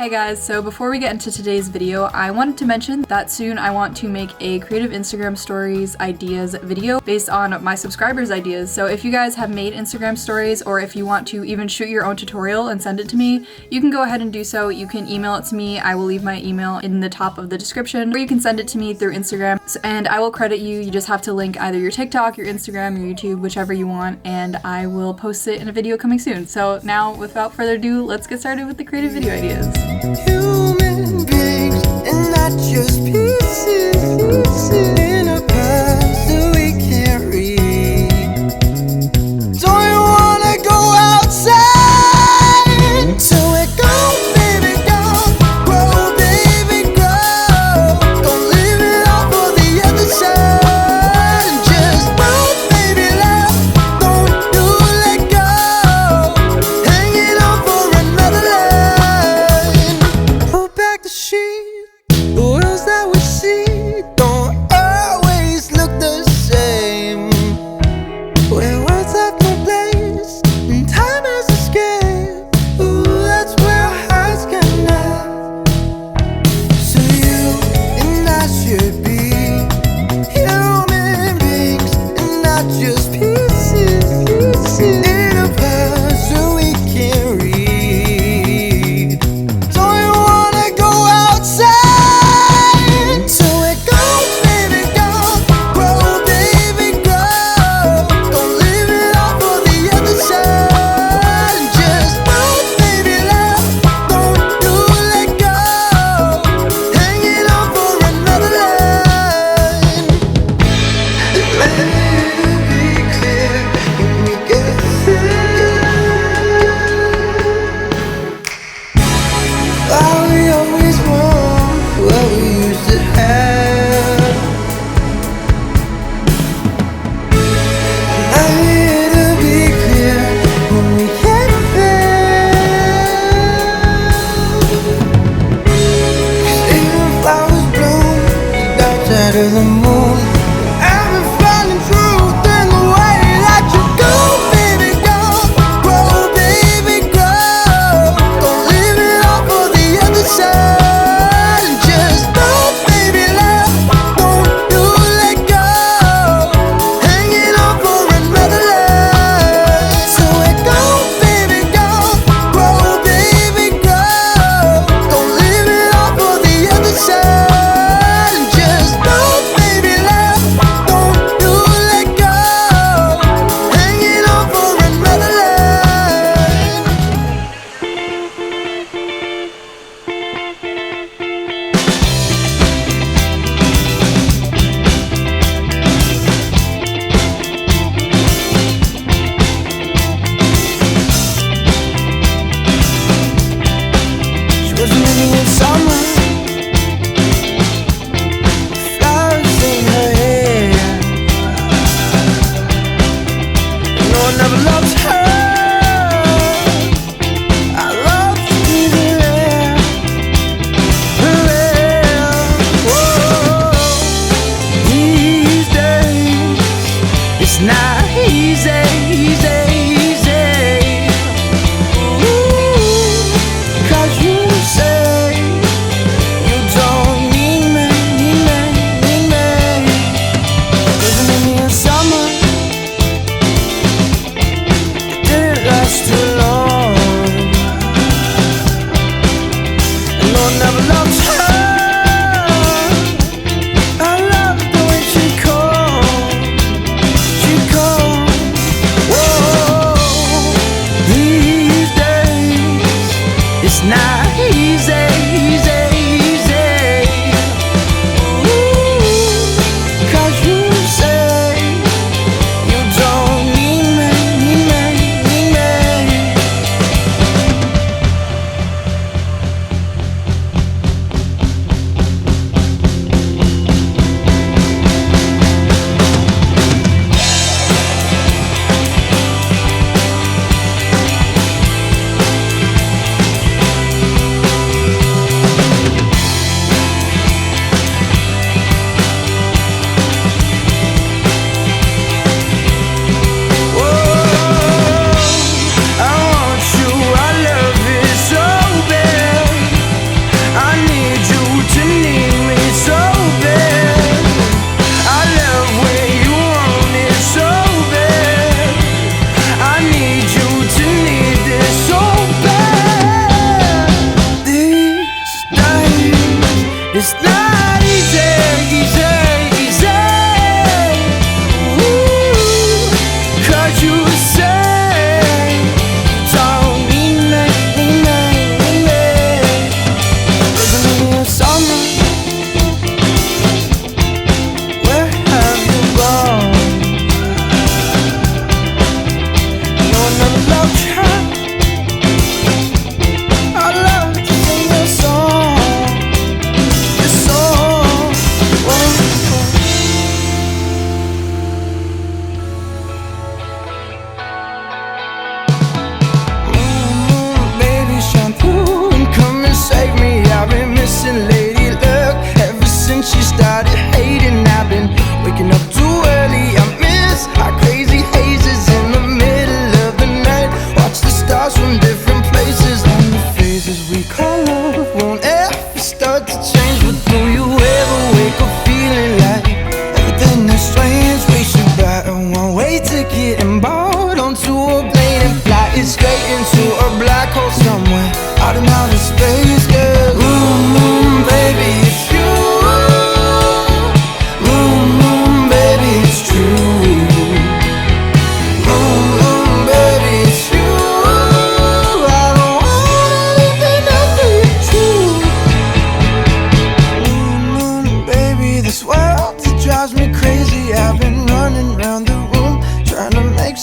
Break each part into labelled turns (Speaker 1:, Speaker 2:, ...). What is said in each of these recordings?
Speaker 1: Hi guys, so before we get into today's video, I wanted to mention that soon I want to make a creative Instagram stories ideas video based on my subscribers' ideas. So if you guys have made Instagram stories, or if you want to even shoot your own tutorial and send it to me, you can go ahead and do so. You can email it to me. I will leave my email in the top of the description, or you can send it to me through Instagram, and I will credit you. You just have to link either your TikTok, your Instagram, your YouTube, whichever you want, and I will post it in a video coming soon. So now, without further ado, let's get started with the creative video ideas.
Speaker 2: Human beings and not just pieces in a past that we can't read. Don't you wanna go outside? So it go, baby, go. Grow, baby, grow. Don't leave it all for the other side. Just grow, baby, love. Don't you let go. Hanging on for another line. Pull back the sheet. The worlds that we see don't always look the same. Where words have no place and time has escaped. Ooh, that's where our hearts connect. So you and I should be human beings and not just pieces in a past that we can't read. Don't you wanna go outside? So it go, baby, go. Grow, baby, grow. Don't leave it all for the other side. Just grow, baby, love. Don't you let go. Hanging on for another line. Let it be clear when we get are we always want what we used to have? I need to be clear when we get there. 'Cause even flowers bloom outside of the moon. I've been finding truth in the way that you go, baby, go. Grow, baby, grow. Don't leave it all for the other side. And just go, baby, love. Don't you let go. Hanging on for another line. So it go, baby, go. Grow, baby, grow. Don't leave it all for the other side. And just go, baby, love. Don't you let go. Hanging on for another line. She was living in summer, flowers in her hair. No one ever loves her. I love to be there, Whoa. These days, it's not easy. Ooh, 'cause you say you don't need me. Living in the summer, it didn't last too long. And no one ever loved her. I love the way she calls. Whoa.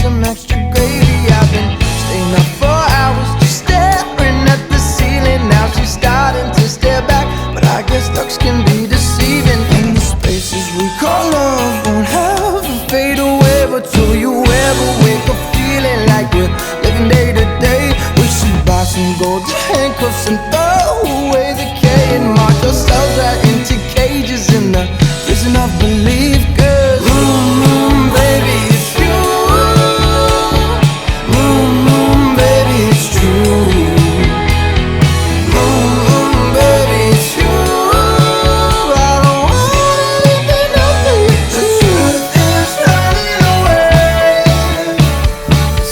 Speaker 2: some extra gravy. I've been staying up for hours just staring at the ceiling. Now she's starting to stare back, but I guess looks can be deceiving. And the spaces we call love won't have a fade away. But till you ever wake up feeling like we're living day to day, we should buy some golden handcuffs and throw away the K and march ourselves right into cages in the prison of belief. 'Cause baby, it's you. Baby, it's true. Baby, it's you. I don't want anything else but you. The truth is running away.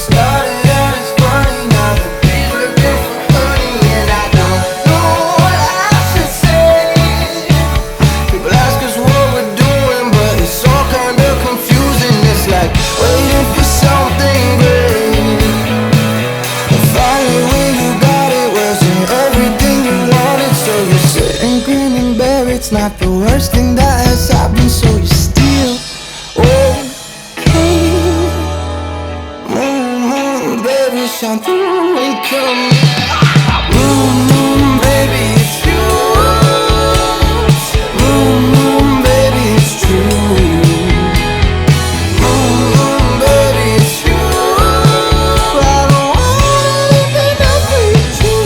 Speaker 2: Started out as funny, now the bees looking for honey, and I don't know what I should say. People ask us what we're doing, but it's all kind of confusing. It's like waiting for something great. And finally when you got it, wasn't everything you wanted. So you sit and grin and bear it. It's not the worst thing that has happened, so you still okay. Baby, shine through and come. Baby, it's you. Baby, it's true. Baby, it's you. I don't want anything else but you.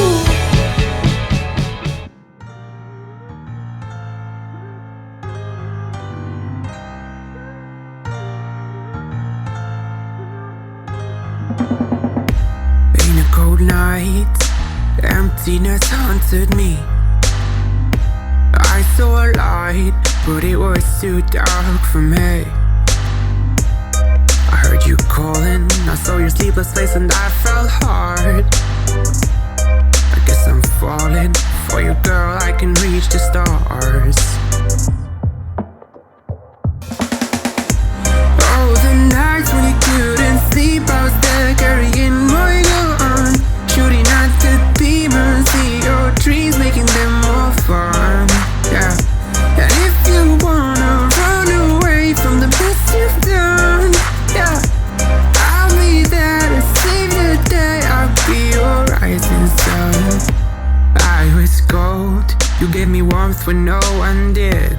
Speaker 3: In a cold night, emptiness haunted me. I saw a light, but it was too dark for me. I heard you calling, I saw your sleepless face and I felt hard. I guess I'm falling for you, girl, I can reach the stars. Oh, the nights when you couldn't sleep, I was there carrying my gun, shooting at the demons in your dreams, making them more fun. Yeah. And if you wanna run away from the best you've done, yeah, I'll be there to save the day. I'll be your rising sun. I was cold, you gave me warmth when no one did.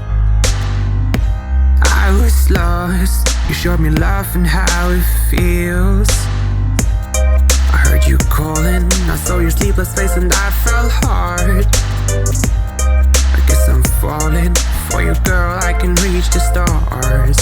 Speaker 3: I was lost, you showed me love and how it feels. I heard you calling, I saw your sleepless face and I felt hard. I guess I'm falling for you, girl, I can reach the stars.